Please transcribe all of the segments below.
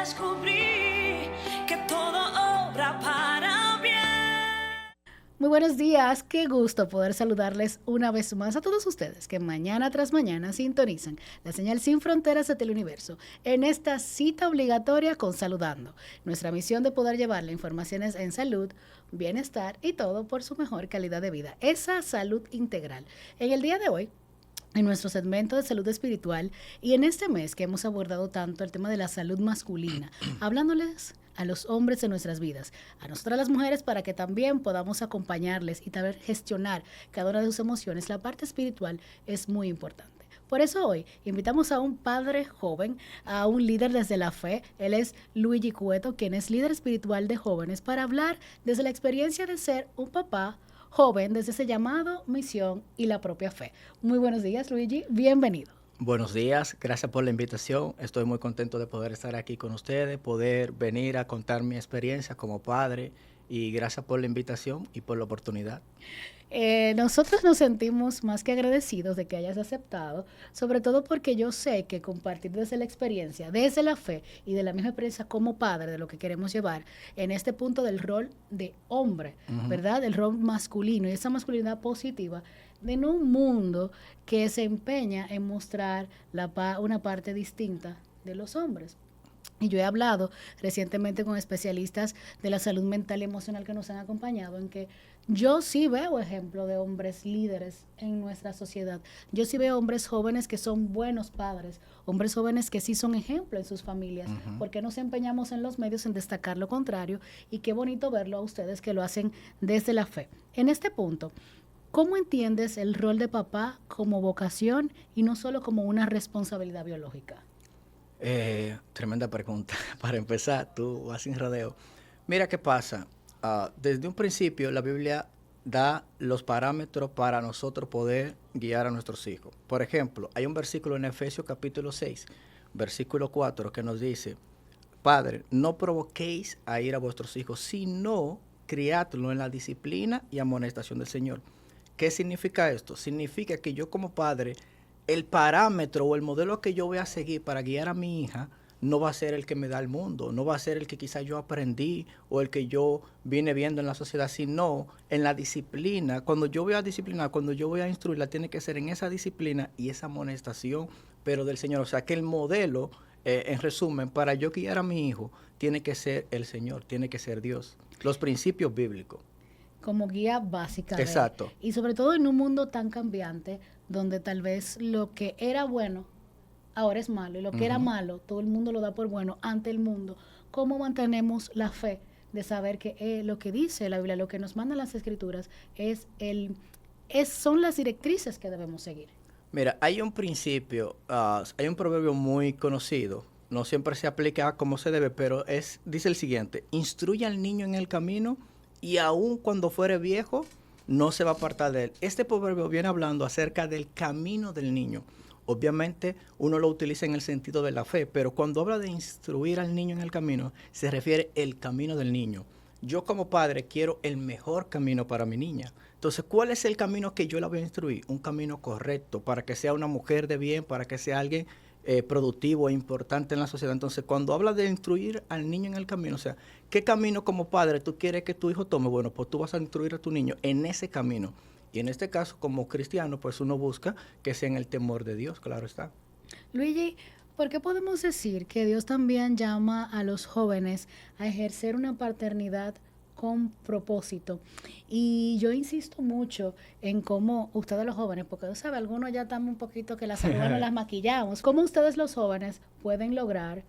descubrí que todo obra para bien. Muy buenos días, qué gusto poder saludarles una vez más a todos ustedes que mañana tras mañana sintonizan la señal sin fronteras de Teleuniverso en esta cita obligatoria con Saludando, nuestra misión de poder llevarle informaciones en salud, bienestar y todo por su mejor calidad de vida, esa salud integral. En el día de hoy, en nuestro segmento de salud espiritual y en este mes que hemos abordado tanto el tema de la salud masculina, hablándoles a los hombres de nuestras vidas, a nosotras las mujeres para que también podamos acompañarles y saber gestionar cada una de sus emociones, la parte espiritual es muy importante. Por eso hoy invitamos a un padre joven, a un líder desde la fe. Él es Luigi Cueto, quien es líder espiritual de jóvenes, para hablar desde la experiencia de ser un papá joven, desde ese llamado, misión y la propia fe. Muy buenos días, Luigi. Bienvenido. Buenos días, gracias por la invitación. Estoy muy contento de poder estar aquí con ustedes, poder venir a contar mi experiencia como padre y gracias por la invitación y por la oportunidad. Nosotros nos sentimos más que agradecidos de que hayas aceptado, sobre todo porque yo sé que compartir desde la experiencia, desde la fe y de la misma experiencia como padre de lo que queremos llevar en este punto del rol de hombre, ¿verdad? El rol masculino y esa masculinidad positiva en un mundo que se empeña en mostrar una parte distinta de los hombres. Y yo he hablado recientemente con especialistas de la salud mental y emocional que nos han acompañado en que yo sí veo ejemplo de hombres líderes en nuestra sociedad. Yo sí veo hombres jóvenes que son buenos padres, hombres jóvenes que sí son ejemplo en sus familias. ¿Por qué nos empeñamos en los medios en destacar lo contrario? Y qué bonito verlo a ustedes que lo hacen desde la fe. En este punto, ¿cómo entiendes el rol de papá como vocación y no solo como una responsabilidad biológica? Tremenda pregunta. Para empezar, tú vas sin rodeo. Mira qué pasa. Desde un principio la Biblia da los parámetros para nosotros poder guiar a nuestros hijos. Por ejemplo, hay un versículo en Efesios capítulo 6, versículo 4, que nos dice, Padre, no provoquéis a ir a vuestros hijos, sino criadlo en la disciplina y amonestación del Señor. ¿Qué significa esto? Significa que yo como padre, el parámetro o el modelo que yo voy a seguir para guiar a mi hija no va a ser el que me da el mundo, no va a ser el que quizás yo aprendí o el que yo vine viendo en la sociedad, sino en la disciplina. Cuando yo voy a disciplinar, cuando yo voy a instruirla, tiene que ser en esa disciplina y esa amonestación, pero del Señor. O sea, que el modelo, en resumen, para yo guiar a mi hijo, tiene que ser el Señor, tiene que ser Dios. Los principios bíblicos. Como guía básica. Exacto. Y sobre todo en un mundo tan cambiante, donde tal vez lo que era bueno ahora es malo y lo que era malo todo el mundo lo da por bueno ante el mundo. ¿Cómo mantenemos la fe de saber que lo que dice la Biblia, lo que nos mandan las Escrituras son las directrices que debemos seguir? Mira, hay un principio, hay un proverbio muy conocido, no siempre se aplica como se debe, pero dice el siguiente: instruye al niño en el camino y aun cuando fuere viejo no se va a apartar de él. Este proverbio viene hablando acerca del camino del niño. Obviamente uno lo utiliza en el sentido de la fe, pero cuando habla de instruir al niño en el camino, se refiere el camino del niño. Yo como padre quiero el mejor camino para mi niña. Entonces, ¿cuál es el camino que yo la voy a instruir? Un camino correcto para que sea una mujer de bien, para que sea alguien productivo e importante en la sociedad. Entonces, cuando habla de instruir al niño en el camino, o sea, ¿qué camino como padre tú quieres que tu hijo tome? Bueno, pues tú vas a instruir a tu niño en ese camino. Y en este caso, como cristiano, pues uno busca que sea en el temor de Dios, claro está. Luigi, ¿por qué podemos decir que Dios también llama a los jóvenes a ejercer una paternidad con propósito? Y yo insisto mucho en cómo ustedes los jóvenes, porque sabe, algunos ya estamos un poquito que las arrugas no las maquillamos, cómo ustedes los jóvenes pueden lograr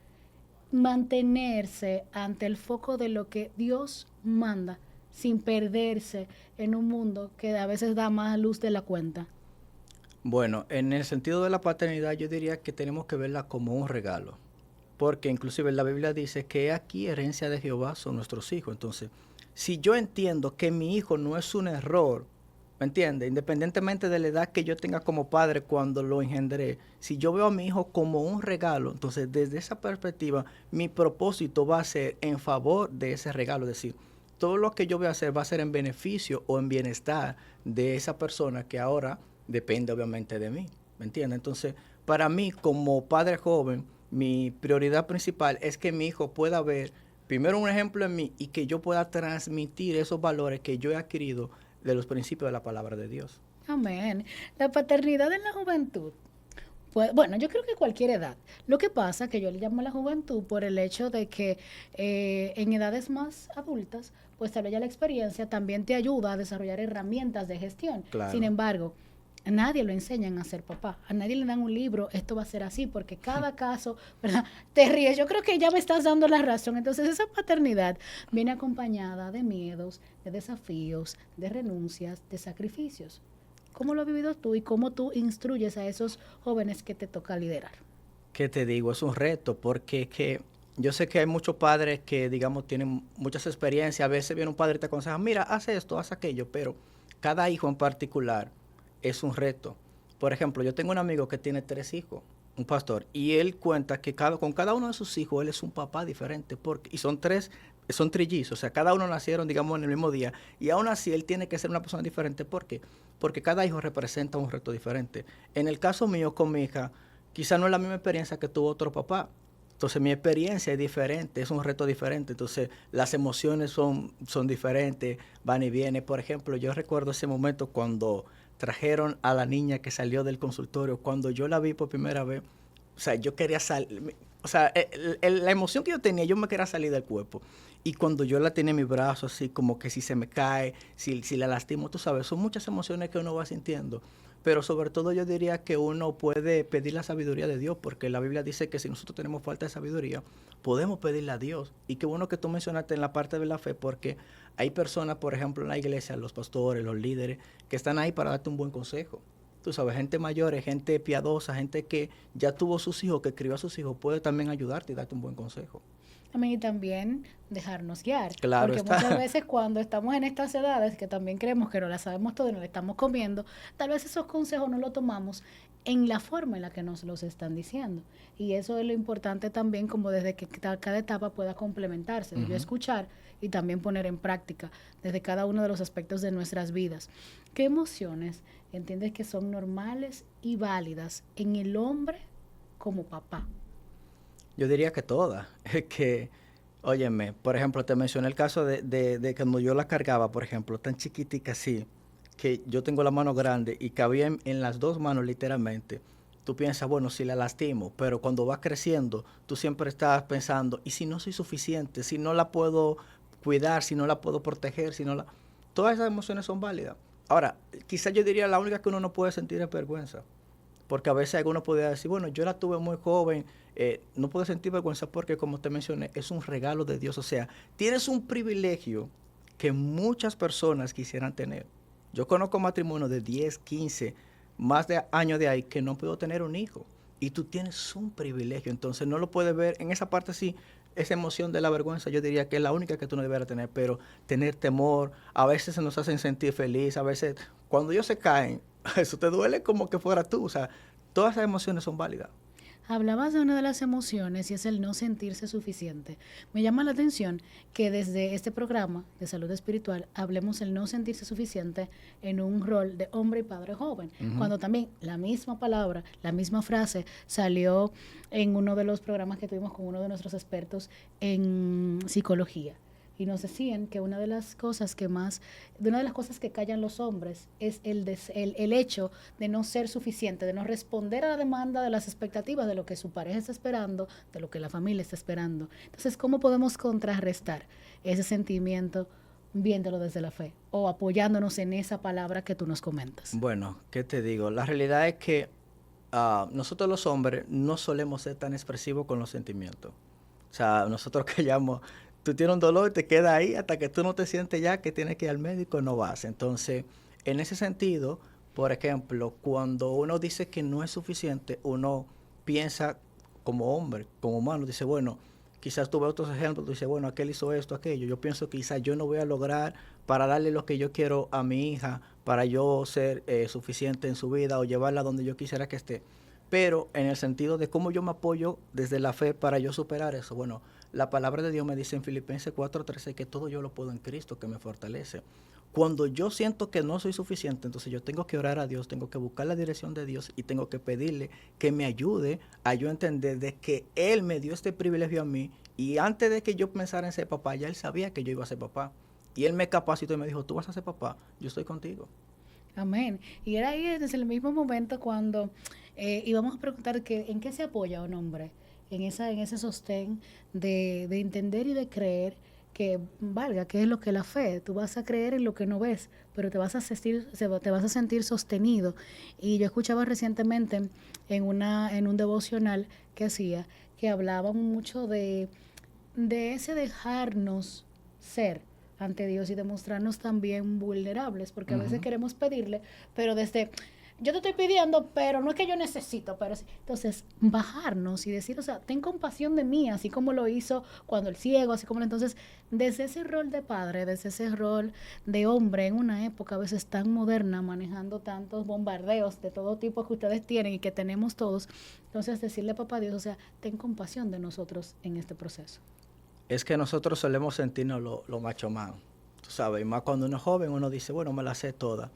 mantenerse ante el foco de lo que Dios manda sin perderse en un mundo que a veces da más luz de la cuenta. Bueno, en el sentido de la paternidad yo diría que tenemos que verla como un regalo, porque inclusive la Biblia dice que aquí herencia de Jehová son nuestros hijos. Entonces, si yo entiendo que mi hijo no es un error, ¿me entiendes? Independientemente de la edad que yo tenga como padre cuando lo engendré, si yo veo a mi hijo como un regalo, entonces desde esa perspectiva mi propósito va a ser en favor de ese regalo, es decir, todo lo que yo voy a hacer va a ser en beneficio o en bienestar de esa persona que ahora depende obviamente de mí, ¿me entiendes? Entonces, para mí como padre joven, Mi prioridad principal es que mi hijo pueda ver primero un ejemplo en mí y que yo pueda transmitir esos valores que yo he adquirido de los principios de la palabra de Dios. Amén. La paternidad en la juventud. Pues, bueno, yo creo que cualquier edad. Lo que pasa que yo le llamo a la juventud por el hecho de que en edades más adultas, pues tal vez ya la experiencia también te ayuda a desarrollar herramientas de gestión. Claro. Sin embargo, a nadie lo enseñan a ser papá. A nadie le dan un libro, esto va a ser así, porque cada caso, ¿verdad? Te ríes. Yo creo que ya me estás dando la razón. Entonces, esa paternidad viene acompañada de miedos, de desafíos, de renuncias, de sacrificios. ¿Cómo lo has vivido tú y cómo tú instruyes a esos jóvenes que te toca liderar? ¿Qué te digo? Es un reto porque que yo sé que hay muchos padres que, digamos, tienen muchas experiencias. A veces viene un padre y te aconseja, mira, haz esto, haz aquello, pero cada hijo en particular es un reto. Por ejemplo, yo tengo un amigo que tiene 3 hijos, un pastor, y él cuenta que con cada uno de sus hijos él es un papá diferente, y son 3, son trillizos, o sea, cada uno nacieron, digamos, en el mismo día, y aún así él tiene que ser una persona diferente. ¿Por qué? Porque cada hijo representa un reto diferente. En el caso mío con mi hija, quizá no es la misma experiencia que tuvo otro papá. Entonces mi experiencia es diferente, es un reto diferente. Entonces las emociones son diferentes, van y vienen. Por ejemplo, yo recuerdo ese momento cuando trajeron a la niña que salió del consultorio. Cuando yo la vi por primera vez, o sea, yo quería salir, o sea, la emoción que yo tenía, yo me quería salir del cuerpo. Y cuando yo la tenía en mis brazos, así como que si se me cae, si la lastimo, tú sabes, son muchas emociones que uno va sintiendo. Pero sobre todo yo diría que uno puede pedir la sabiduría de Dios, porque la Biblia dice que si nosotros tenemos falta de sabiduría, podemos pedirle a Dios. Y qué bueno que tú mencionaste en la parte de la fe, porque hay personas, por ejemplo, en la iglesia, los pastores, los líderes, que están ahí para darte un buen consejo. Tú sabes, gente mayor, gente piadosa, gente que ya tuvo sus hijos, que crió a sus hijos, puede también ayudarte y darte un buen consejo. Amén, y también dejarnos guiar. Claro Porque está. muchas veces cuando estamos en estas edades, que también creemos que no las sabemos todo y nos las estamos comiendo, tal vez esos consejos no los tomamos en la forma en la que nos los están diciendo. Y eso es lo importante también, como desde que cada etapa pueda complementarse, de yo escuchar y también poner en práctica desde cada uno de los aspectos de nuestras vidas. ¿Qué emociones entiendes que son normales y válidas en el hombre como papá? Yo diría que todas. Es que, óyeme, por ejemplo, te mencioné el caso de cuando yo la cargaba, por ejemplo, tan chiquitica así, que yo tengo la mano grande y cabía en las 2 manos literalmente. Tú piensas, bueno, si la lastimo, pero cuando vas creciendo, tú siempre estás pensando, ¿y si no soy suficiente? Si no la puedo cuidar, si no la puedo proteger, si no la... Todas esas emociones son válidas. Ahora, quizás yo diría la única que uno no puede sentir es vergüenza. Porque a veces alguno podría decir, bueno, yo la tuve muy joven, no puedo sentir vergüenza porque, como te mencioné, es un regalo de Dios. O sea, tienes un privilegio que muchas personas quisieran tener. Yo conozco matrimonios de 10, 15, más de años de ahí que no puedo tener un hijo. Y tú tienes un privilegio, entonces no lo puedes ver. En esa parte sí, esa emoción de la vergüenza yo diría que es la única que tú no deberías tener, pero tener temor, a veces se nos hacen sentir feliz, a veces cuando ellos se caen, eso te duele como que fuera tú. O sea, todas esas emociones son válidas. Hablabas de una de las emociones y es el no sentirse suficiente. Me llama la atención que desde este programa de salud espiritual hablemos el no sentirse suficiente en un rol de hombre y padre joven, cuando también la misma palabra, la misma frase salió en uno de los programas que tuvimos con uno de nuestros expertos en psicología. Y nos decían que una de las cosas que callan los hombres es el hecho de no ser suficiente, de no responder a la demanda de las expectativas de lo que su pareja está esperando, de lo que la familia está esperando. Entonces, ¿cómo podemos contrarrestar ese sentimiento viéndolo desde la fe o apoyándonos en esa palabra que tú nos comentas? Bueno, ¿qué te digo? La realidad es que nosotros los hombres no solemos ser tan expresivos con los sentimientos. O sea, nosotros callamos. Tú tienes un dolor y te queda ahí hasta que tú no te sientes ya que tienes que ir al médico, no vas. Entonces, en ese sentido, por ejemplo, cuando uno dice que no es suficiente, uno piensa como hombre, como humano, dice, bueno, quizás tú ves otros ejemplos, tú dices, bueno, aquel hizo esto, aquello. Yo pienso que quizás yo no voy a lograr para darle lo que yo quiero a mi hija, para yo ser suficiente en su vida o llevarla donde yo quisiera que esté. Pero en el sentido de cómo yo me apoyo desde la fe para yo superar eso. Bueno, la palabra de Dios me dice en Filipenses 4:13 que todo yo lo puedo en Cristo que me fortalece. Cuando yo siento que no soy suficiente, entonces yo tengo que orar a Dios, tengo que buscar la dirección de Dios y tengo que pedirle que me ayude a yo entender de que Él me dio este privilegio a mí y antes de que yo pensara en ser papá, ya Él sabía que yo iba a ser papá. Y Él me capacitó y me dijo, tú vas a ser papá, yo estoy contigo. Amén. Y era ahí desde el mismo momento cuando íbamos a preguntar que, en qué se apoya un hombre, en ese sostén de entender y de creer que valga, que es lo que la fe. Tú vas a creer en lo que no ves, pero te vas a sentir sostenido. Y yo escuchaba recientemente en un devocional que hacía, que hablaban mucho de ese dejarnos ser ante Dios y demostrarnos también vulnerables, porque a veces Ujú. queremos pedirle, pero desde, yo te estoy pidiendo, pero no es que yo necesito, pero sí. Entonces, bajarnos y decir, o sea, ten compasión de mí, así como lo hizo cuando el ciego, así como entonces, desde ese rol de padre, desde ese rol de hombre en una época a veces tan moderna, manejando tantos bombardeos de todo tipo que ustedes tienen y que tenemos todos, entonces decirle a papá Dios, o sea, ten compasión de nosotros en este proceso. Es que nosotros solemos sentirnos lo macho man, tú sabes, y más cuando uno es joven uno dice, bueno, me la sé toda.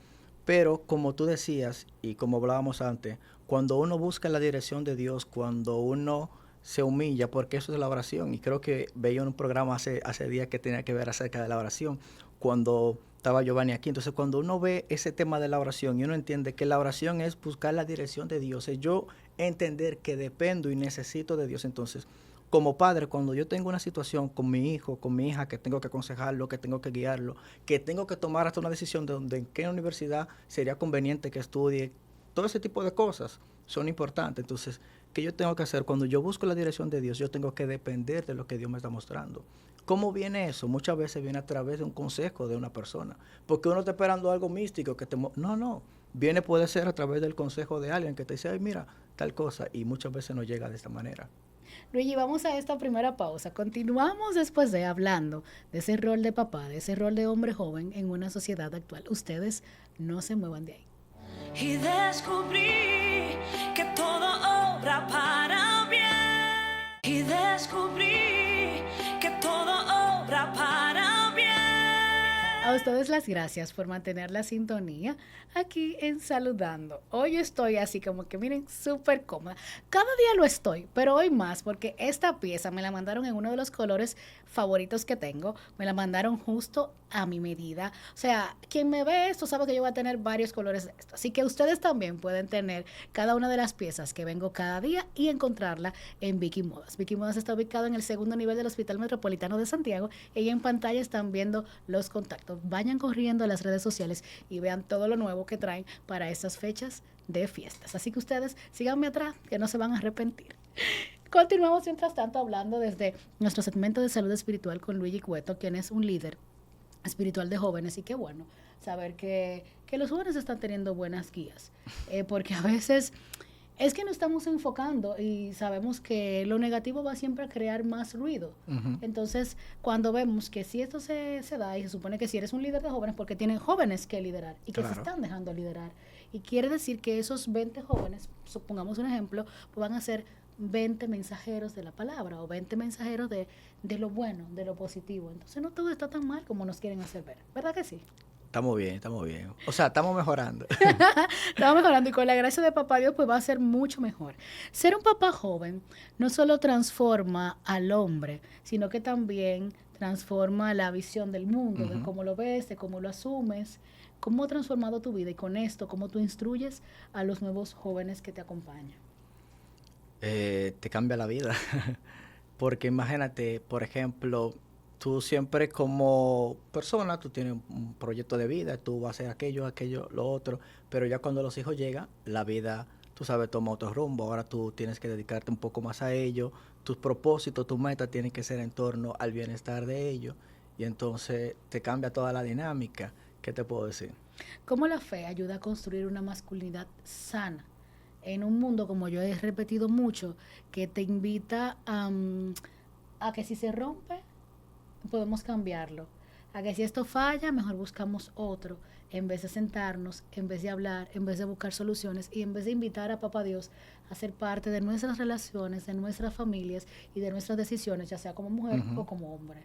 Pero como tú decías y como hablábamos antes, cuando uno busca la dirección de Dios, cuando uno se humilla, porque eso es la oración, y creo que veía en un programa hace días que tenía que ver acerca de la oración, cuando estaba Giovanni aquí, entonces cuando uno ve ese tema de la oración y uno entiende que la oración es buscar la dirección de Dios, es yo entender que dependo y necesito de Dios, entonces como padre, cuando yo tengo una situación con mi hijo, con mi hija, que tengo que aconsejarlo, que tengo que guiarlo, que tengo que tomar hasta una decisión de en qué universidad sería conveniente que estudie, todo ese tipo de cosas son importantes. Entonces, ¿qué yo tengo que hacer? Cuando yo busco la dirección de Dios, yo tengo que depender de lo que Dios me está mostrando. ¿Cómo viene eso? Muchas veces viene a través de un consejo de una persona. Porque uno está esperando algo místico que No, no. Viene puede ser a través del consejo de alguien que te dice, ay, mira, tal cosa. Y muchas veces no llega de esta manera. Luigi, vamos a esta primera pausa. Continuamos después de hablando de ese rol de papá, de ese rol de hombre joven en una sociedad actual. Ustedes no se muevan de ahí. Y descubrí que todo obra para bien. Y descubrí que todo obra para bien. A ustedes las gracias por mantener la sintonía aquí en Saludando. Hoy estoy así como que miren, súper cómoda. Cada día lo estoy, pero hoy más porque esta pieza me la mandaron en uno de los colores favoritos que tengo. Me la mandaron justo a mi medida. O sea, quien me ve esto sabe que yo voy a tener varios colores de esto. Así que ustedes también pueden tener cada una de las piezas que vengo cada día y encontrarla en Vicky Modas. Vicky Modas está ubicado en el segundo nivel del Hospital Metropolitano de Santiago y en pantalla están viendo los contactos. Vayan corriendo a las redes sociales y vean todo lo nuevo que traen para estas fechas de fiestas. Así que ustedes síganme atrás, que no se van a arrepentir. Continuamos mientras tanto hablando desde nuestro segmento de salud espiritual con Luigi Cueto, quien es un líder espiritual de jóvenes y qué bueno saber que los jóvenes están teniendo buenas guías, porque a veces es que nos estamos enfocando y sabemos que lo negativo va siempre a crear más ruido. Ujú. Entonces, cuando vemos que si esto se da y se supone que si eres un líder de jóvenes, porque tienen jóvenes que liderar y que se Claro. están dejando liderar. Y quiere decir que esos 20 jóvenes, supongamos un ejemplo, pues van a ser 20 mensajeros de la palabra o 20 mensajeros de lo bueno, de lo positivo. Entonces no todo está tan mal como nos quieren hacer ver. ¿Verdad que sí? Estamos bien, estamos bien. O sea, estamos mejorando. Estamos mejorando y con la gracia de papá Dios pues va a ser mucho mejor. Ser un papá joven no solo transforma al hombre, sino que también transforma la visión del mundo, de Ujú. cómo lo ves, de cómo lo asumes, cómo ha transformado tu vida y con esto, cómo tú instruyes a los nuevos jóvenes que te acompañan. Te cambia la vida. Porque imagínate, por ejemplo, tú siempre como persona, tú tienes un proyecto de vida, tú vas a hacer aquello, aquello, lo otro, pero ya cuando los hijos llegan, la vida, tú sabes, toma otro rumbo. Ahora tú tienes que dedicarte un poco más a ello. Tus propósitos, tus metas tienen que ser en torno al bienestar de ellos. Y entonces te cambia toda la dinámica. ¿Qué te puedo decir? Cómo la fe ayuda a construir una masculinidad sana en un mundo, como yo he repetido mucho, que te invita a que si se rompe, podemos cambiarlo. a que si esto falla, mejor buscamos otro, en vez de sentarnos, en vez de hablar, en vez de buscar soluciones y en vez de invitar a Papá Dios a ser parte de nuestras relaciones, de nuestras familias y de nuestras decisiones, ya sea como mujer o como hombre.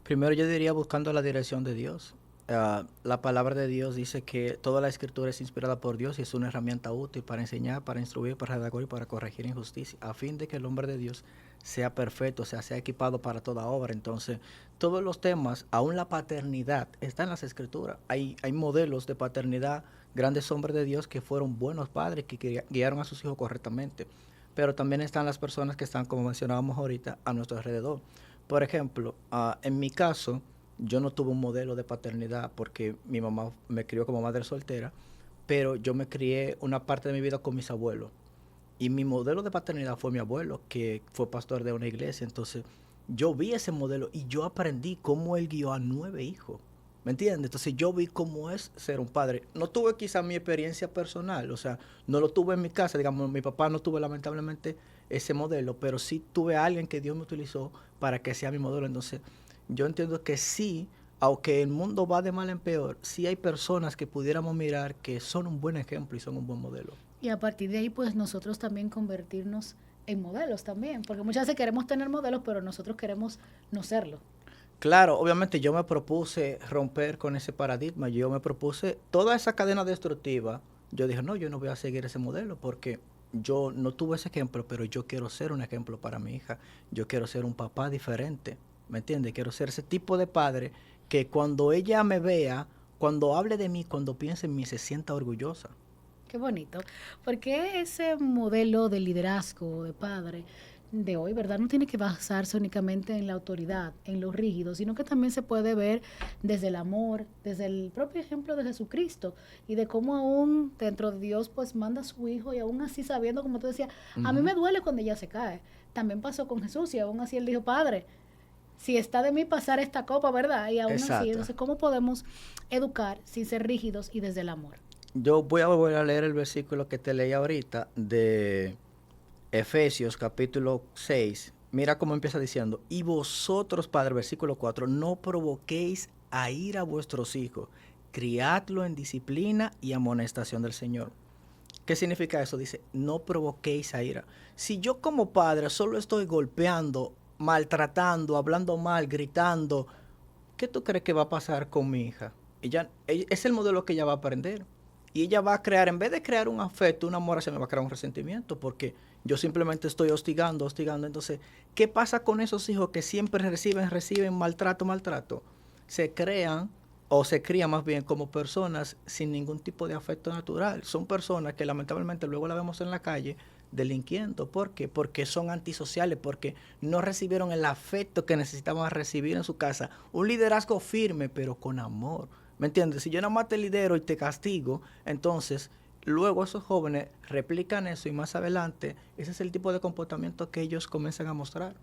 Primero yo diría buscando la dirección de Dios. La palabra de Dios dice que toda la escritura es inspirada por Dios y es una herramienta útil para enseñar, para instruir, para redagar y para corregir injusticia, a fin de que el hombre de Dios sea perfecto, o sea, sea equipado para toda obra. Entonces, todos los temas, aún la paternidad, está en las escrituras. Hay modelos de paternidad, grandes hombres de Dios que fueron buenos padres, que guiaron a sus hijos correctamente. Pero también están las personas que están, como mencionábamos ahorita, a nuestro alrededor. Por ejemplo, en mi caso, yo no tuve un modelo de paternidad porque mi mamá me crió como madre soltera, pero yo me crié una parte de mi vida con mis abuelos. Y mi modelo de paternidad fue mi abuelo, que fue pastor de una iglesia. Entonces, yo vi ese modelo y yo aprendí cómo él guió a 9 hijos. ¿Me entiendes? Entonces, yo vi cómo es ser un padre. No tuve quizá mi experiencia personal, o sea, no lo tuve en mi casa. Digamos, mi papá no tuvo lamentablemente ese modelo, pero sí tuve a alguien que Dios me utilizó para que sea mi modelo. Entonces, yo entiendo que sí, aunque el mundo va de mal en peor, sí hay personas que pudiéramos mirar que son un buen ejemplo y son un buen modelo. Y a partir de ahí, pues nosotros también convertirnos en modelos también, porque muchas veces queremos tener modelos, pero nosotros queremos no serlo. Claro, obviamente yo me propuse romper con ese paradigma, yo me propuse toda esa cadena destructiva. Yo dije, no, yo no voy a seguir ese modelo porque yo no tuve ese ejemplo, pero yo quiero ser un ejemplo para mi hija. Yo quiero ser un papá diferente, ¿me entiendes? Quiero ser ese tipo de padre que cuando ella me vea, cuando hable de mí, cuando piense en mí, se sienta orgullosa. Qué bonito. Porque ese modelo de liderazgo de padre de hoy, ¿verdad? No tiene que basarse únicamente en la autoridad, en lo rígido, sino que también se puede ver desde el amor, desde el propio ejemplo de Jesucristo y de cómo aún dentro de Dios pues manda a su hijo y aún así sabiendo, como tú decías, a mí me duele cuando ella se cae. También pasó con Jesús y aún así él dijo, Padre, si está de mí pasar esta copa, ¿verdad? Y aún así, entonces, ¿cómo podemos educar sin ser rígidos y desde el amor? Yo voy a volver a leer el versículo que te leí ahorita de Efesios capítulo 6. Mira cómo empieza diciendo, y vosotros, Padre, versículo 4, no provoquéis a ir a vuestros hijos, criadlo en disciplina y amonestación del Señor. ¿Qué significa eso? Dice, no provoquéis a ira. Si yo como padre solo estoy golpeando, maltratando, hablando mal, gritando, ¿qué tú crees que va a pasar con mi hija? Ella es el modelo que ella va a aprender. Y ella va a crear, en vez de crear un afecto, un amor, se me va a crear un resentimiento, porque yo simplemente estoy hostigando. Entonces, ¿qué pasa con esos hijos que siempre reciben maltrato? Se crean, o se crían más bien como personas sin ningún tipo de afecto natural. Son personas que lamentablemente luego la vemos en la calle delinquiendo. ¿Por qué? Porque son antisociales, porque no recibieron el afecto que necesitaban recibir en su casa. Un liderazgo firme, pero con amor. ¿Me entiendes? Si yo nada más te lidero y te castigo, entonces luego esos jóvenes replican eso y más adelante ese es el tipo de comportamiento que ellos comienzan a mostrar.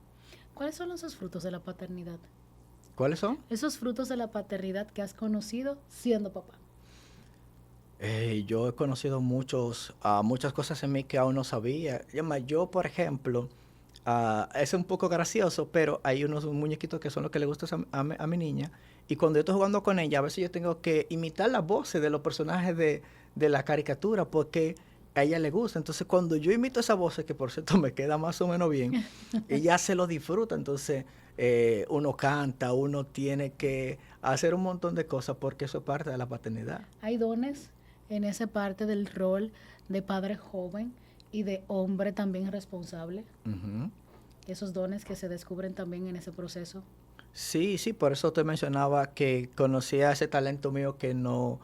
¿Cuáles son esos frutos de la paternidad? ¿Cuáles son? Esos frutos de la paternidad que has conocido siendo papá. Yo he conocido muchas cosas en mí que aún no sabía. Yo, por ejemplo, es un poco gracioso, pero hay unos muñequitos que son los que le gustan a mi niña. Y cuando yo estoy jugando con ella, a veces yo tengo que imitar las voces de los personajes de la caricatura porque a ella le gusta. Entonces, cuando yo imito esa voz, que por cierto me queda más o menos bien, ella se lo disfruta. Entonces, uno canta, uno tiene que hacer un montón de cosas porque eso es parte de la paternidad. Hay dones en esa parte del rol de padre joven y de hombre también responsable. Esos dones que se descubren también en ese proceso. Sí, por eso te mencionaba que conocía ese talento mío que no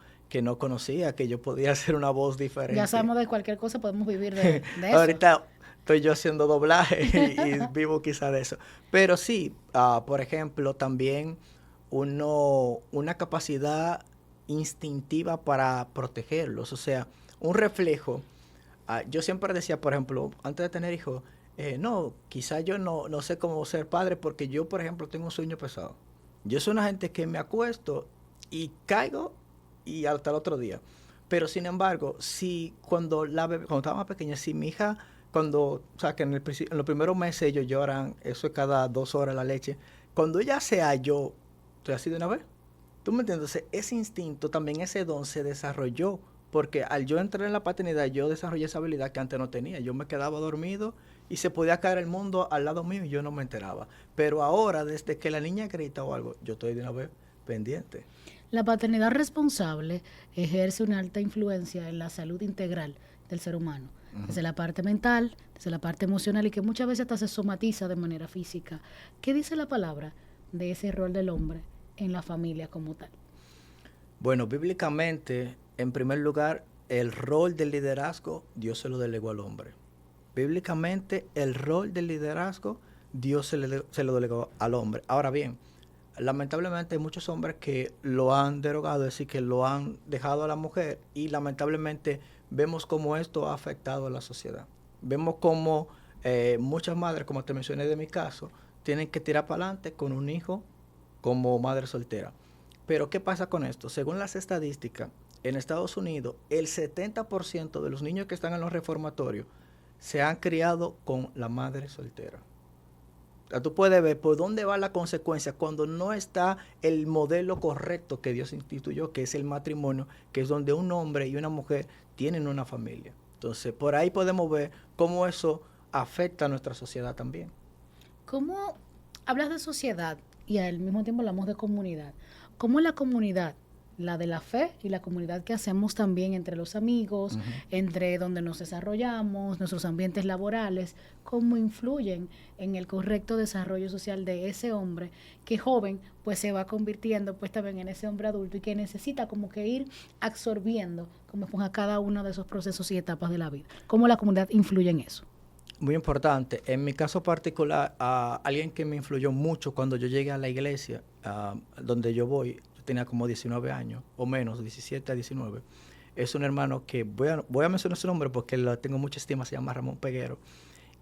conocía, que yo podía hacer una voz diferente. Ya sabemos de cualquier cosa, podemos vivir de eso. Ahorita estoy yo haciendo doblaje y vivo quizá de eso. Pero sí, por ejemplo, también una capacidad instintiva para protegerlos, o sea, un reflejo. Yo siempre decía, por ejemplo, antes de tener hijos, no, quizá yo no sé cómo ser padre porque yo, por ejemplo, tengo un sueño pesado. Yo soy una gente que me acuesto y caigo y hasta el otro día. Pero, sin embargo, si cuando estaba más pequeña, si mi hija, o sea, que en los primeros meses ellos lloran, eso es cada 2 horas la leche. Cuando ella se halló, estoy así de una vez. ¿Tú me entiendes? Entonces, ese instinto, también ese don se desarrolló, porque al yo entrar en la paternidad, yo desarrollé esa habilidad que antes no tenía. Yo me quedaba dormido y se podía caer el mundo al lado mío y yo no me enteraba. Pero ahora, desde que la niña grita o algo, yo estoy de una vez pendiente. La paternidad responsable ejerce una alta influencia en la salud integral del ser humano, desde la parte mental, desde la parte emocional y que muchas veces hasta se somatiza de manera física. ¿Qué dice la palabra de ese rol del hombre en la familia como tal? Bueno, bíblicamente, en primer lugar, el rol del liderazgo, Dios se lo delegó al hombre. Bíblicamente, el rol del liderazgo, Dios se lo delegó al hombre. Ahora bien, lamentablemente hay muchos hombres que lo han derogado, es decir, que lo han dejado a la mujer y lamentablemente vemos cómo esto ha afectado a la sociedad. Vemos cómo muchas madres, como te mencioné de mi caso, tienen que tirar para adelante con un hijo como madre soltera. Pero ¿qué pasa con esto? Según las estadísticas, en Estados Unidos, el 70% de los niños que están en los reformatorios se han criado con la madre soltera. O sea, tú puedes ver por dónde va la consecuencia cuando no está el modelo correcto que Dios instituyó, que es el matrimonio, que es donde un hombre y una mujer tienen una familia. Entonces, por ahí podemos ver cómo eso afecta a nuestra sociedad también. ¿Cómo hablas de sociedad y al mismo tiempo hablamos de comunidad? ¿Cómo la comunidad, la de la fe y la comunidad que hacemos también entre los amigos, entre donde nos desarrollamos, nuestros ambientes laborales, cómo influyen en el correcto desarrollo social de ese hombre que joven pues se va convirtiendo pues también en ese hombre adulto y que necesita como que ir absorbiendo como esponja cada uno de esos procesos y etapas de la vida? ¿Cómo la comunidad influye en eso? Muy importante. En mi caso particular, alguien que me influyó mucho cuando yo llegué a la iglesia, donde yo voy, yo tenía como 19 años o menos, 17 a 19. Es un hermano que voy a mencionar su nombre porque lo tengo mucha estima, se llama Ramón Peguero.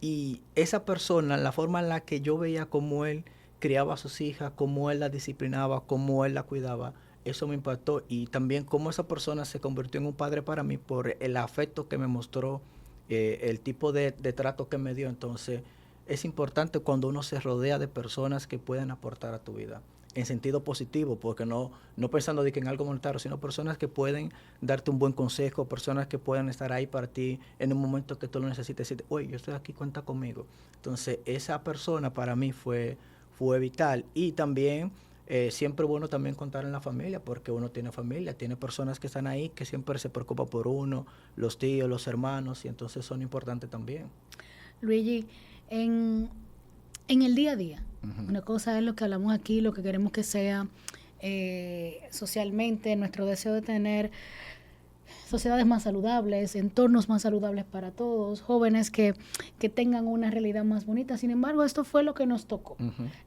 Y esa persona, la forma en la que yo veía cómo él criaba a sus hijas, cómo él la disciplinaba, cómo él la cuidaba, eso me impactó. Y también cómo esa persona se convirtió en un padre para mí por el afecto que me mostró, el tipo de trato que me dio. Entonces, es importante cuando uno se rodea de personas que puedan aportar a tu vida en sentido positivo, porque no pensando de que en algo monetario, sino personas que pueden darte un buen consejo, personas que puedan estar ahí para ti en un momento que tú lo necesites, decirte, oye, yo estoy aquí, cuenta conmigo. Entonces, esa persona para mí fue vital. Y también siempre bueno también contar en la familia, porque uno tiene familia, tiene personas que están ahí, que siempre se preocupan por uno, los tíos, los hermanos, y entonces son importantes también. Luigi, en el día a día, una cosa es lo que hablamos aquí, lo que queremos que sea socialmente, nuestro deseo de tener sociedades más saludables, entornos más saludables para todos, jóvenes que tengan una realidad más bonita. Sin embargo, esto fue lo que nos tocó.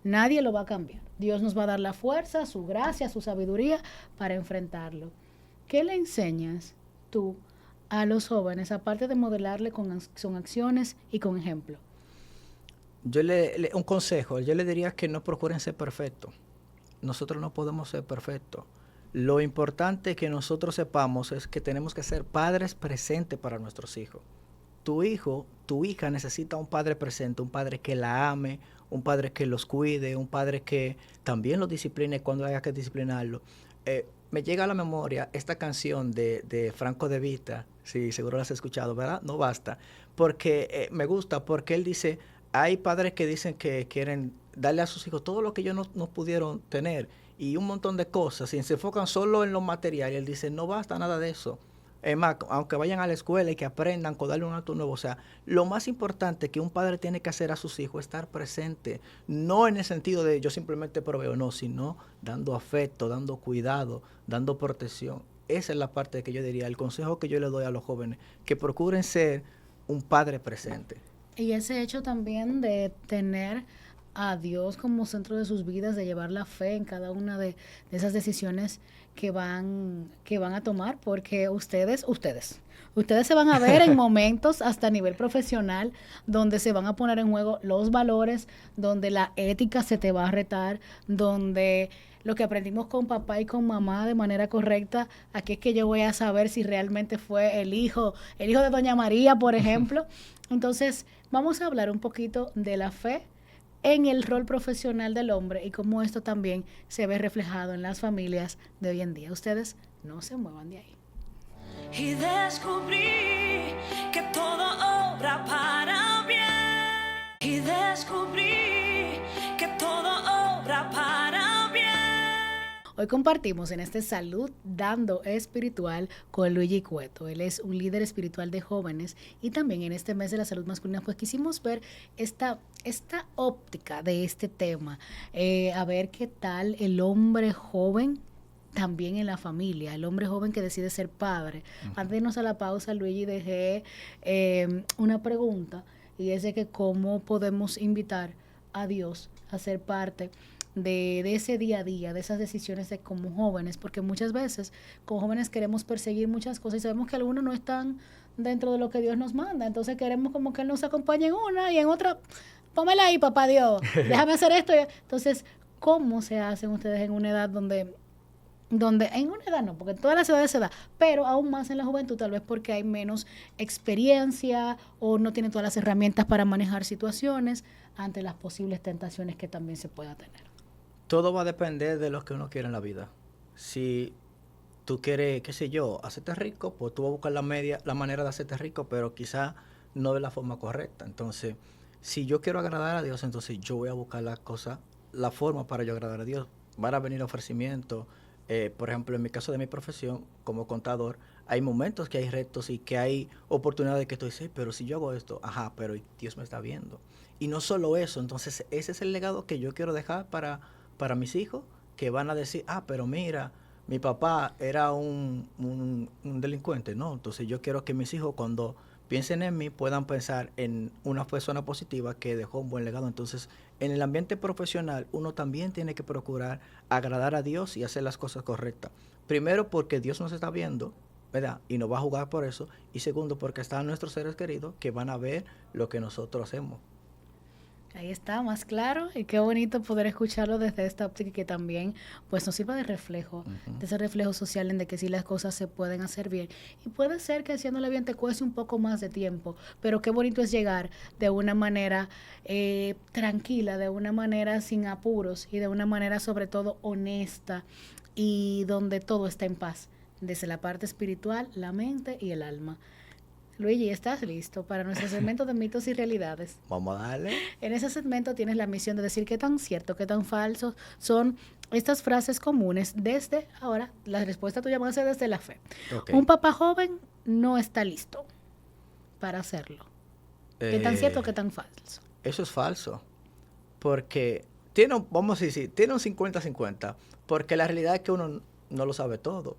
Nadie lo va a cambiar. Dios nos va a dar la fuerza, su gracia, su sabiduría para enfrentarlo. ¿Qué le enseñas tú a los jóvenes, aparte de modelarle con acciones y con ejemplo? Un consejo, yo le diría que no procuren ser perfectos. Nosotros no podemos ser perfectos. Lo importante que nosotros sepamos es que tenemos que ser padres presentes para nuestros hijos. Tu hijo, tu hija necesita un padre presente, un padre que la ame, un padre que los cuide, un padre que también los discipline cuando haya que disciplinarlo. Me llega a la memoria esta canción de Franco De Vita, sí, seguro la has escuchado, ¿verdad? No basta, porque me gusta, porque él dice, hay padres que dicen que quieren darle a sus hijos todo lo que ellos no pudieron tener y un montón de cosas, y se enfocan solo en lo material, y él dice, no basta nada de eso. Es más, aunque vayan a la escuela y que aprendan, darle un acto nuevo, o sea, lo más importante que un padre tiene que hacer a sus hijos es estar presente, no en el sentido de yo simplemente proveo, no, sino dando afecto, dando cuidado, dando protección. Esa es la parte que yo diría, el consejo que yo le doy a los jóvenes, que procuren ser un padre presente. Y ese hecho también de tener a Dios como centro de sus vidas, de llevar la fe en cada una de esas decisiones que van a tomar, porque ustedes se van a ver en momentos hasta a nivel profesional donde se van a poner en juego los valores, donde la ética se te va a retar, donde lo que aprendimos con papá y con mamá de manera correcta, aquí es que yo voy a saber si realmente fue el hijo de Doña María, por ejemplo. Entonces, vamos a hablar un poquito de la fe en el rol profesional del hombre y cómo esto también se ve reflejado en las familias de hoy en día. Ustedes no se muevan de ahí. Y descubrí que todo obra para bien. Y descubrí que todo obra para bien. Hoy compartimos en este Salud Dando Espiritual con Luigi Cueto. Él es un líder espiritual de jóvenes y también en este mes de la salud masculina pues quisimos ver esta óptica de este tema, a ver qué tal el hombre joven también en la familia, el hombre joven que decide ser padre. Antes de irnos a la pausa, Luigi, dejé una pregunta y es de que cómo podemos invitar a Dios a ser parte de ese día a día, de esas decisiones de como jóvenes, porque muchas veces como jóvenes queremos perseguir muchas cosas y sabemos que algunos no están dentro de lo que Dios nos manda, entonces queremos como que Él nos acompañe en una y en otra, pómela ahí, papá Dios, déjame hacer esto. Entonces, ¿cómo se hacen ustedes en una edad donde en una edad no, porque en todas las edades se da, pero aún más en la juventud, tal vez porque hay menos experiencia o no tienen todas las herramientas para manejar situaciones ante las posibles tentaciones que también se pueda tener? Todo va a depender de lo que uno quiere en la vida. Si tú quieres, qué sé yo, hacerte rico, pues tú vas a buscar la manera de hacerte rico, pero quizá no de la forma correcta. Entonces, si yo quiero agradar a Dios, entonces yo voy a buscar la forma para yo agradar a Dios. Van a venir ofrecimientos. Por ejemplo, en mi caso de mi profesión, como contador, hay momentos que hay retos y que hay oportunidades que tú dices, pero si yo hago esto, pero Dios me está viendo. Y no solo eso, entonces ese es el legado que yo quiero dejar para mis hijos, que van a decir, pero mira, mi papá era un delincuente, ¿no? Entonces yo quiero que mis hijos cuando piensen en mí puedan pensar en una persona positiva que dejó un buen legado. Entonces, en el ambiente profesional, uno también tiene que procurar agradar a Dios y hacer las cosas correctas. Primero, porque Dios nos está viendo, ¿verdad? Y nos va a juzgar por eso. Y segundo, porque están nuestros seres queridos que van a ver lo que nosotros hacemos. Ahí está, más claro, y qué bonito poder escucharlo desde esta óptica que también pues nos sirva de reflejo, de ese reflejo social en de que sí las cosas se pueden hacer bien. Y puede ser que haciéndole bien te cueste un poco más de tiempo, pero qué bonito es llegar de una manera tranquila, de una manera sin apuros y de una manera sobre todo honesta y donde todo está en paz, desde la parte espiritual, la mente y el alma. Luigi, ¿estás listo para nuestro segmento de mitos y realidades? Vamos a darle. En ese segmento tienes la misión de decir qué tan cierto, qué tan falso son estas frases comunes desde, ahora, la respuesta tuya va a ser desde la fe. Okay. Un papá joven no está listo para hacerlo. ¿Qué tan cierto, qué tan falso? Eso es falso, porque vamos a decir, tiene un 50-50, porque la realidad es que uno no lo sabe todo,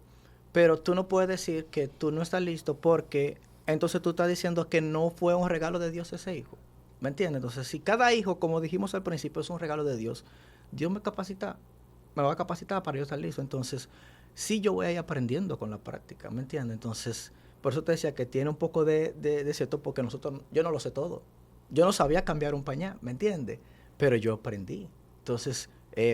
pero tú no puedes decir que tú no estás listo porque entonces tú estás diciendo que no fue un regalo de Dios ese hijo. ¿Me entiendes? Entonces, si cada hijo, como dijimos al principio, es un regalo de Dios, Dios me va a capacitar para yo estar listo. Entonces, sí yo voy a ir aprendiendo con la práctica, ¿me entiendes? Entonces, por eso te decía que tiene un poco de cierto, porque yo no lo sé todo. Yo no sabía cambiar un pañal, ¿me entiendes? Pero yo aprendí. Entonces,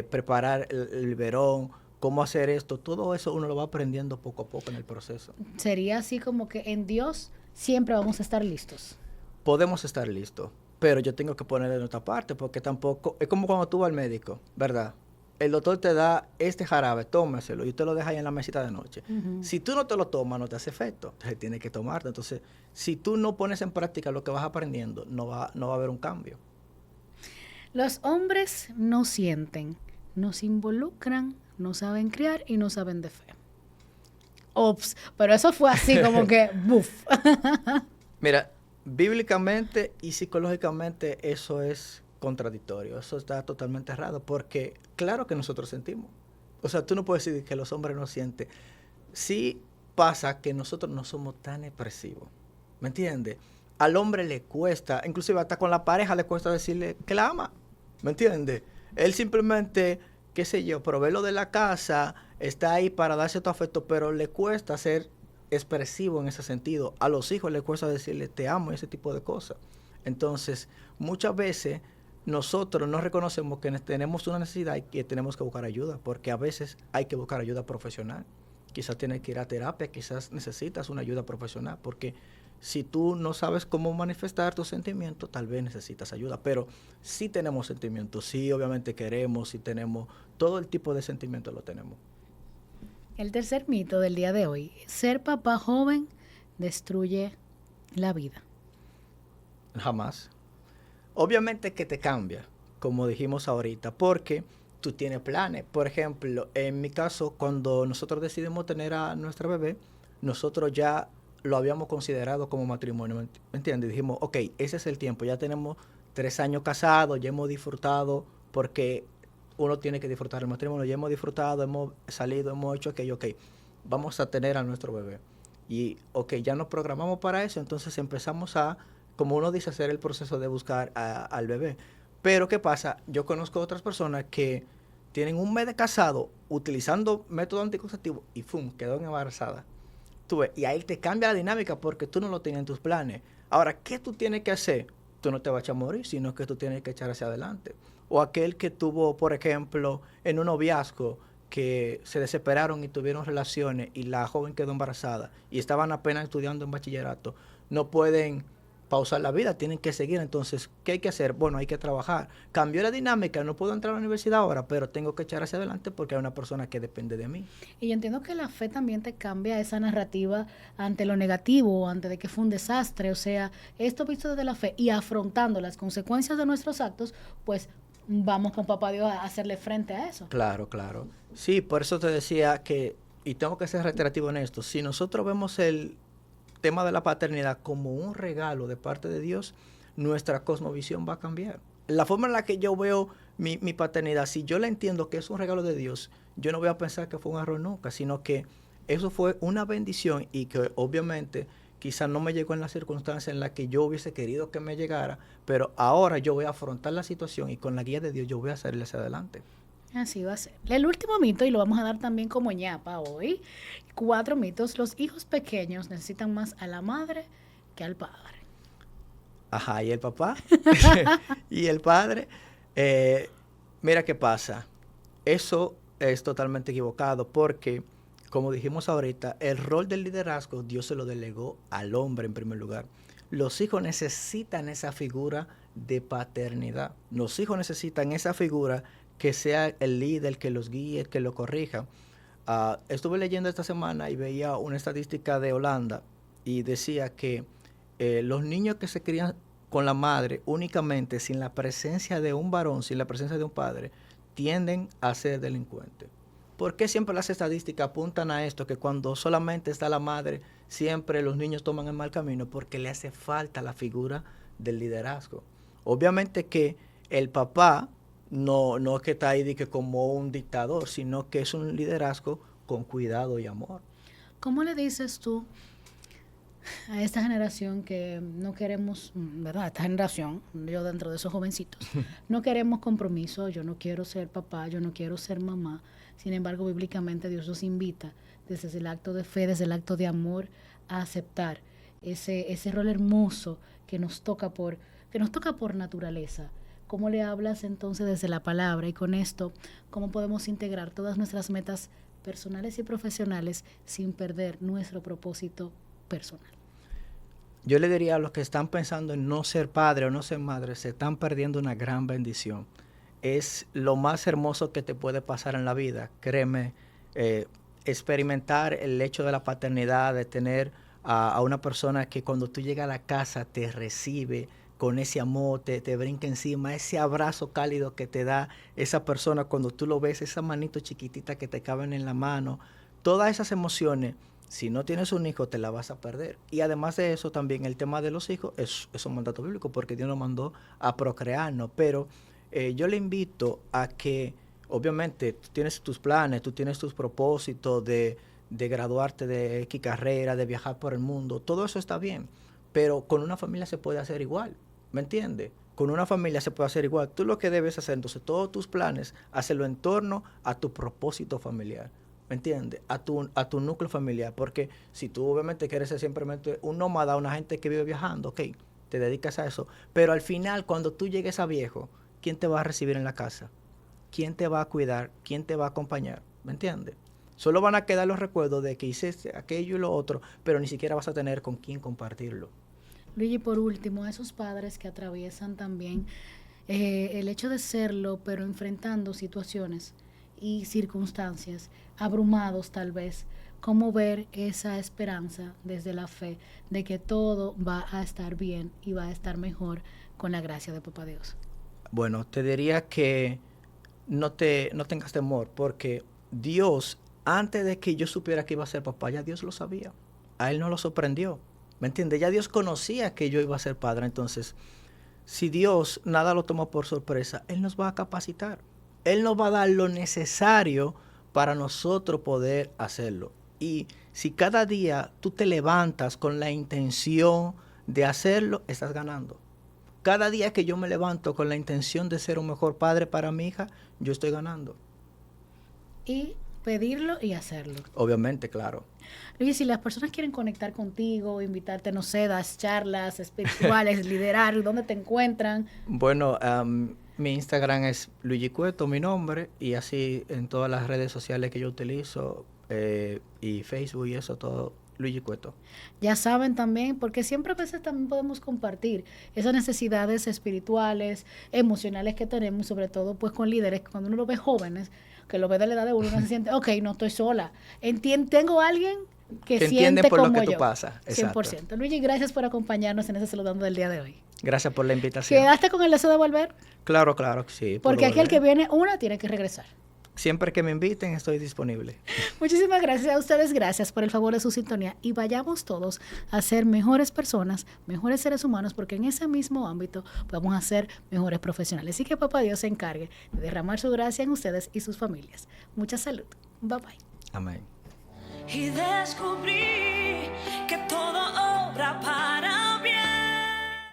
preparar el biberón, cómo hacer esto, todo eso uno lo va aprendiendo poco a poco en el proceso. Sería así como que en Dios siempre vamos a estar listos. Podemos estar listos, pero yo tengo que poner de nuestra parte, porque tampoco, es como cuando tú vas al médico, ¿verdad? El doctor te da este jarabe, tómeselo, y usted lo deja ahí en la mesita de noche. Si tú no te lo tomas, no te hace efecto, entonces tienes que tomarte. Entonces, si tú no pones en práctica lo que vas aprendiendo, no va a haber un cambio. Los hombres no sienten, no se involucran, no saben criar y no saben de fe. Ops, pero eso fue así como que ¡buf! Mira, bíblicamente y psicológicamente eso es contradictorio, eso está totalmente errado, porque claro que nosotros sentimos. O sea, tú no puedes decir que los hombres no sienten. Sí pasa que nosotros no somos tan expresivos, ¿me entiendes? Al hombre le cuesta, inclusive hasta con la pareja le cuesta decirle que la ama, ¿me entiendes? Él simplemente, qué sé yo, provee lo de la casa, está ahí para darse tu afecto, pero le cuesta ser expresivo en ese sentido. A los hijos les cuesta decirle te amo y ese tipo de cosas. Entonces, muchas veces nosotros no reconocemos que tenemos una necesidad y que tenemos que buscar ayuda, porque a veces hay que buscar ayuda profesional. Quizás tienes que ir a terapia, quizás necesitas una ayuda profesional, porque si tú no sabes cómo manifestar tus sentimientos, tal vez necesitas ayuda. Pero sí tenemos sentimientos, sí obviamente queremos, sí tenemos, todo el tipo de sentimientos lo tenemos. El tercer mito del día de hoy, ser papá joven destruye la vida. Jamás. Obviamente que te cambia, como dijimos ahorita, porque tú tienes planes. Por ejemplo, en mi caso, cuando nosotros decidimos tener a nuestra bebé, nosotros ya lo habíamos considerado como matrimonio, ¿me entiendes? Dijimos, ok, ese es el tiempo, ya tenemos 3 años casados, ya hemos disfrutado, porque uno tiene que disfrutar el matrimonio, ya hemos disfrutado, hemos salido, hemos hecho aquello, ok, vamos a tener a nuestro bebé. Y, ok, ya nos programamos para eso, entonces empezamos a, como uno dice, hacer el proceso de buscar al bebé. Pero, ¿qué pasa? Yo conozco otras personas que tienen un mes de casado utilizando método anticonceptivo y ¡fum! Quedó embarazada. Tú ves, y ahí te cambia la dinámica porque tú no lo tienes en tus planes. Ahora, ¿qué tú tienes que hacer? Tú no te vas a echar a morir, sino que tú tienes que echar hacia adelante. O aquel que tuvo, por ejemplo, en un noviazgo, que se desesperaron y tuvieron relaciones y la joven quedó embarazada y estaban apenas estudiando en bachillerato, no pueden pausar la vida, tienen que seguir. Entonces, ¿qué hay que hacer? Bueno, hay que trabajar. Cambió la dinámica, no puedo entrar a la universidad ahora, pero tengo que echar hacia adelante porque hay una persona que depende de mí. Y yo entiendo que la fe también te cambia esa narrativa ante lo negativo, ante de que fue un desastre. O sea, esto visto desde la fe y afrontando las consecuencias de nuestros actos, pues vamos con papá Dios a hacerle frente a eso. Claro, claro. Sí, por eso te decía que, y tengo que ser reiterativo en esto, si nosotros vemos el tema de la paternidad como un regalo de parte de Dios, nuestra cosmovisión va a cambiar. La forma en la que yo veo mi paternidad, si yo la entiendo que es un regalo de Dios, yo no voy a pensar que fue un error nunca, sino que eso fue una bendición y que obviamente quizás no me llegó en la circunstancia en la que yo hubiese querido que me llegara, pero ahora yo voy a afrontar la situación y con la guía de Dios yo voy a salir hacia adelante. Así va a ser. El último mito, y lo vamos a dar también como ñapa hoy, 4 mitos. Los hijos pequeños necesitan más a la madre que al padre. Ajá, ¿y el papá? ¿Y el padre? Mira qué pasa. Eso es totalmente equivocado porque, como dijimos ahorita, el rol del liderazgo Dios se lo delegó al hombre en primer lugar. Los hijos necesitan esa figura de paternidad. Los hijos necesitan esa figura que sea el líder, que los guíe, que los corrija. Estuve leyendo esta semana y veía una estadística de Holanda y decía que los niños que se crían con la madre únicamente sin la presencia de un varón, sin la presencia de un padre, tienden a ser delincuentes. ¿Por qué siempre las estadísticas apuntan a esto? Que cuando solamente está la madre, siempre los niños toman el mal camino porque le hace falta la figura del liderazgo. Obviamente que el papá no es que está ahí de que como un dictador, sino que es un liderazgo con cuidado y amor. ¿Cómo le dices tú a esta generación que no queremos, ¿verdad? Esta generación, yo dentro de esos jovencitos, no queremos compromiso, yo no quiero ser papá, yo no quiero ser mamá. Sin embargo, bíblicamente Dios nos invita desde el acto de fe, desde el acto de amor, a aceptar ese rol hermoso que nos toca por naturaleza. ¿Cómo le hablas entonces desde la palabra? Y con esto, ¿cómo podemos integrar todas nuestras metas personales y profesionales sin perder nuestro propósito personal? Yo le diría a los que están pensando en no ser padre o no ser madre, se están perdiendo una gran bendición. Es lo más hermoso que te puede pasar en la vida, créeme, experimentar el hecho de la paternidad, de tener a una persona que cuando tú llegas a la casa te recibe con ese amor, te brinca encima, ese abrazo cálido que te da esa persona cuando tú lo ves, esa manito chiquitita que te caben en la mano, todas esas emociones, si no tienes un hijo te la vas a perder. Y además de eso también el tema de los hijos es un mandato bíblico porque Dios nos mandó a procrearnos, pero yo le invito a que obviamente tú tienes tus planes, tú tienes tus propósitos de graduarte de X carrera, de viajar por el mundo, todo eso está bien, pero con una familia se puede hacer igual, ¿me entiendes? Con una familia se puede hacer igual. Tú lo que debes hacer, entonces, todos tus planes, hacerlo en torno a tu propósito familiar, ¿me entiendes? A tu núcleo familiar, porque si tú obviamente quieres ser simplemente un nómada, una gente que vive viajando, ok, te dedicas a eso, pero al final, cuando tú llegues a viejo, ¿quién te va a recibir en la casa? ¿Quién te va a cuidar? ¿Quién te va a acompañar? ¿Me entiendes? Solo van a quedar los recuerdos de que hice aquello y lo otro, pero ni siquiera vas a tener con quién compartirlo. Luigi, por último, a esos padres que atraviesan también el hecho de serlo, pero enfrentando situaciones y circunstancias, abrumados tal vez, cómo ver esa esperanza desde la fe de que todo va a estar bien y va a estar mejor con la gracia de Papá Dios. Bueno, te diría que no tengas temor, porque Dios, antes de que yo supiera que iba a ser papá, ya Dios lo sabía. A Él no lo sorprendió. ¿Me entiendes? Ya Dios conocía que yo iba a ser padre. Entonces, si Dios nada lo toma por sorpresa, Él nos va a capacitar. Él nos va a dar lo necesario para nosotros poder hacerlo. Y si cada día tú te levantas con la intención de hacerlo, estás ganando. Cada día que yo me levanto con la intención de ser un mejor padre para mi hija, yo estoy ganando. Y pedirlo y hacerlo. Obviamente, claro. Luis, si las personas quieren conectar contigo, invitarte, no sé, das charlas espirituales, liderar, ¿dónde te encuentran? Bueno, mi Instagram es Luigi Cueto, mi nombre, y así en todas las redes sociales que yo utilizo, y Facebook y eso, todo, Luigi Cueto. Ya saben también, porque siempre a veces también podemos compartir esas necesidades espirituales, emocionales que tenemos, sobre todo pues con líderes, que cuando uno lo ve jóvenes, que lo ve de la edad de uno se siente, ok, no estoy sola, tengo a alguien que entiende siente por lo como que tú yo. pasas. Exacto. 100%. Luigi, gracias por acompañarnos en ese Saludando del día de hoy. Gracias por la invitación. ¿Quedaste con el deseo de volver? Claro, que sí. puedo Porque aquí el volver. que viene una tiene que regresar. Siempre que me inviten, estoy disponible. Muchísimas gracias a ustedes, gracias por el favor de su sintonía y vayamos todos a ser mejores personas, mejores seres humanos, porque en ese mismo ámbito vamos a ser mejores profesionales. Así que Papá Dios se encargue de derramar su gracia en ustedes y sus familias. Mucha salud. Bye bye. Amén. Y descubrí que todo obra para